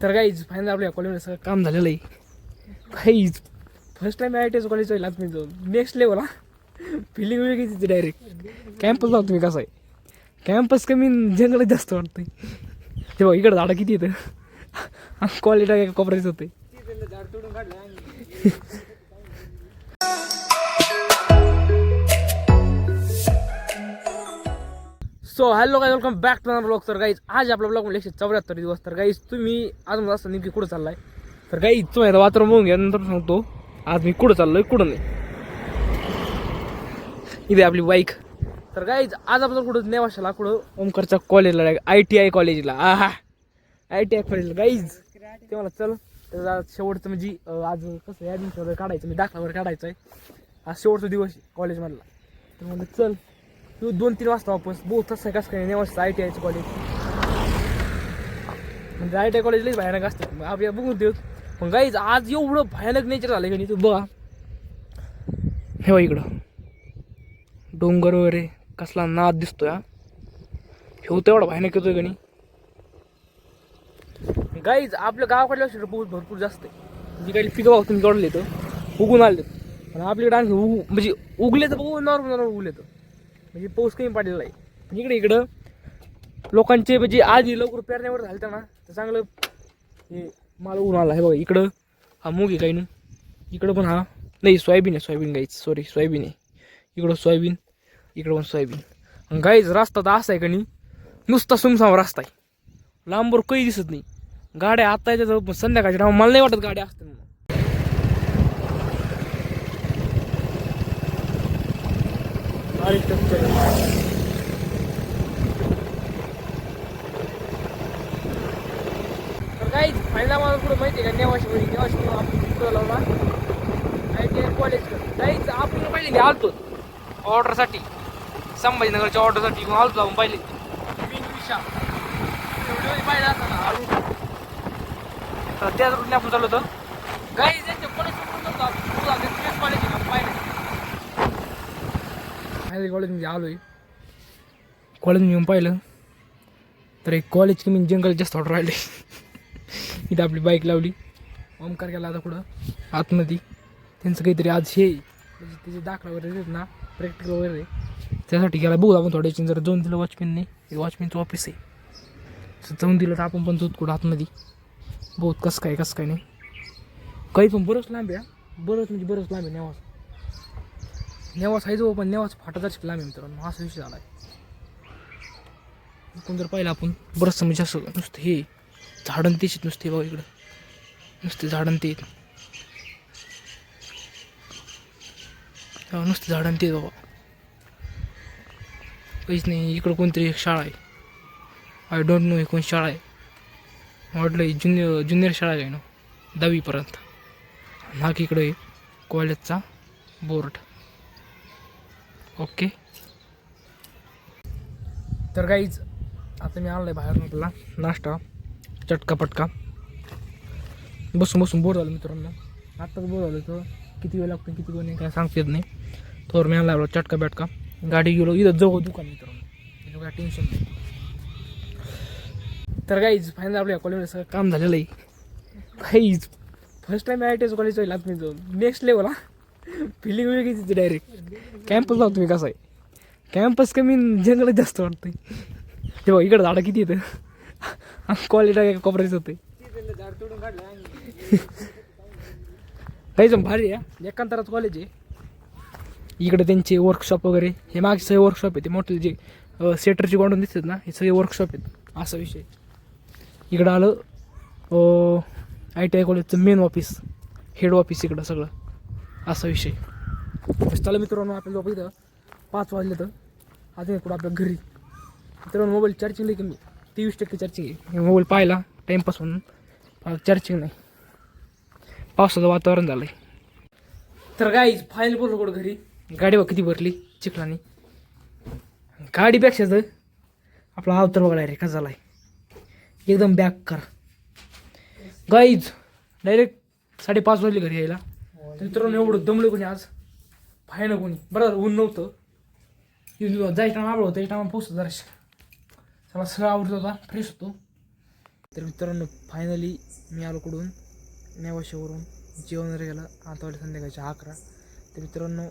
तर काहीच फायनल आपल्या कॉलेजमध्ये सगळं काम झालेलं आहे. काहीच first time I T S college होईल आज मी जाऊन नेक्स्ट लेवल. फिलिंग वेगळी तिथे डायरेक्ट कॅम्पस लावतो तुम्ही कसं आहे. कॅम्पस कमी जंगलात जास्त वाटतंय. ते बघ इकडं झाडं किती येतं. कॉलेज कॉपरेज होते. So hello guys, welcome back to another blog. तर गाईज आज आपला ब्लॉग मध्ये 174 दिवस. तर गाईज तुम्ही आज मला असं नेमकी कुठं चाललाय. तर गाईज तुम्ही वातावरण बघून घ्या, नंतर सांगतो आज मी कुठं चाललोय कुठं नाही. इथे आपली बाईक. तर गाईज आज आपण कुठं नेवाशाला कुठं ओमकारच्या कॉलेजला ITI कॉलेजला. ITI कॉलेजला गाईज ते मला चल त्याचा शेवटचं म्हणजे आज कसं ॲडमिशन वगैरे काढायचं, मी दाखला वगैरे काढायचं आहे. आज शेवटचा दिवस कॉलेजमधला. तर म्हणलं चल तू 2-3 वाजता वापस बहुत तसं कसं काय नेवाशाचं ITIचं कॉलेज. म्हणजे ITI कॉलेजलाच भयानक असतं आपल्याला बघून देऊ. पण गाईज आज एवढं भयानक नेचर झालं का नाही, तू बघा हे बघ इकडं डोंगर वगैरे कसला नाद दिसतोय. हे होतं एवढा भयानक येतोय का नाही. गाईज आपल्या गावाकडल्या पाऊस भरपूर जास्त आहे. जी काही पिकं बघ तुम्ही काढले तर उगून आले. पण आपल्याकडे आणखी म्हणजे उगले तर बघून नॉर्मल उगले तर म्हणजे पाऊस कमी पडलेला आहे. इकडं लोकांचे म्हणजे आधी लवकर पेरण्यावर झालं तर ना तर चांगलं हे माल उगून आला. हे बघा इकडं हा मूग आहे काही ना. इकडं पण हा नाही सोयाबीन आहे. सोयाबीन गाईज सॉरी सोयाबीन आहे. इकडं सोयाबीन इकडं पण सोयाबीन. गाईज रस्ता तर असा आहे का नाही नुसता सुमसाम रस्ता आहे. लांबवर काही दिसत नाही. गाड्या आता येतात पण संध्याकाळच्या टायमा मला नाही वाटत गाड्या असतात म्हणून. तर काहीच फायदा मला पुढं माहिती आहे का नेवाशी आपण पुढं लावला ITI कॉलेज. काहीच आपण पहिले आलतो ऑर्डरसाठी संभाजीनगरच्या ऑर्डरसाठी मग आलतो आपण पहिले पाहिजे असताना तर त्याच रूटने आपण चालू होतं. काही त्यांच्या कॉलेज फायनली कॉलेजमध्ये आलोय. कॉलेजमध्ये येऊन पाहिलं तर एक कॉलेज कमी जंगल जास्त ऑर्डर राहिले. इथं आपली बाईक लावली. ओमकार गेला आता कुठं आतमध्ये. त्यांचं काहीतरी आज हे म्हणजे त्याचे दाखला वगैरे आहेत ना प्रॅक्टिकल वगैरे त्यासाठी गेला. बघू आपण थोड्या जर जाऊन दिलं वॉचमॅनने. वॉचमॅनचं ऑफिस आहे जाऊन दिलं तर आपण पण जाऊ कुठं आतमध्ये. बहुत कसं काय नाही काही पण बरंच लांब आहे. बरंच म्हणजे बरंच लांब आहे. नेवास आहे जो पण नेवास फाटाचाच लांब आहे मित्रांनो. असा विषय झाला आहे. कोण जर पाहिलं आपण बरंचसं म्हणजे असं नुसतं हे झाडं तेच नुसते बाबा इकडं नुसते झाडं ते नुसते झाडं ते बाबा काहीच नाही. इकडं कोणतरी एक शाळा आहे. आय डोंट नो हे कोण शाळा आहे. वाटलं ज्युनियर शाळा आहे ना 10वीपर्यंत. हा की इकडे कॉलेजचा बोर्ड. ओके तर काहीच आता मी आणलाय बाहेर आपला नाश्ता चटका पटका. बसून बोर झालं मित्रांनो. आत्ताच बोर झालं तर किती वेळ लागतो किती वेळ नाही काय सांगता येत नाही. तर मी आणला चटका बेटका. गाडी गेलो इथं जवळ दुकान मित्रांनो त्याच्यावर काय टेन्शन नाही. तर काहीच फायनल आपल्या कॉलेजमध्ये सगळं काम झालेलं आहे. काहीच फर्स्ट टाइम ITI कॉलेज होईल आज मी जाऊन नेक्स्ट लेवल. फिलिंग वेगळी तिथे डायरेक्ट कॅम्पस लावतो तुम्ही कसं आहे. कॅम्पस कमी जंगलात जास्त वाटतंय. ते बघ इकडं झाडं किती येतं. कॉलेज कॉपरेज होते. काहीच भारी आहे. एकांतराचं कॉलेज आहे. इकडे त्यांचे वर्कशॉप वगैरे हे मागे सगळे वर्कशॉप आहे. ते मोठे जे सेटरची गोंडून दिसतात ना हे सगळे वर्कशॉप आहेत. असा विषय इकडं आलं ITI कॉलेजचं मेन ऑफिस हेड ऑफिस इकडं सगळं असा विषय. चला मित्रांनो आपल्या जवळ इथं 5 वाजले तर अजून कुठं आपल्या घरी. मित्रांनो मोबाईल चार्जिंग नाही कमी 23% चार्जिंग आहे. मोबाईल पाहिला टाईमपास म्हणून चार्जिंग नाही. पावसाचं वातावरण झालं आहे. तर गाईज फायनल बोललो कुठं घरी. गाडी बघ किती भरली चिखलानी. गाडीपेक्षा तर आपला अवतार बघा डायरेक्ट कसा झाला आहे एकदम बॅक कर. गाईज डायरेक्ट 5:30 वाजले घरी यायला. मित्रांनो एवढं दमलं कोणी आज भयानक कोणी. बरं ऊन नव्हतं. जायचं टायमा आवड होतं. टायमा पोचतो जरा चला सगळं आवडत होता फ्रेश होतो. तर मित्रांनो फायनली मी आलो कुठून नेवाशावरून जेवण वगैरे गेलं आता वाटलं संध्याकाळच्या 11. तर मित्रांनो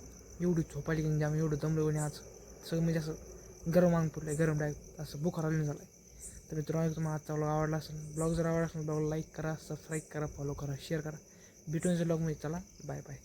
एवढी झोपायली की आम्ही एवढं दमलो आणि आज सगळं म्हणजे असं गरम अंग पुरलं आहे गरम डायरेक्ट असं बुखार आलं झालं आहे. तर मित्रांनो तुम्हाला आजचा ब्लॉग आवडला असेल ब्लॉग जर आवडला असेल ब्लॉग लाईक करा सबस्क्राईब करा फॉलो करा शेअर करा भेटून ब्लॉगमध्ये चला बाय बाय.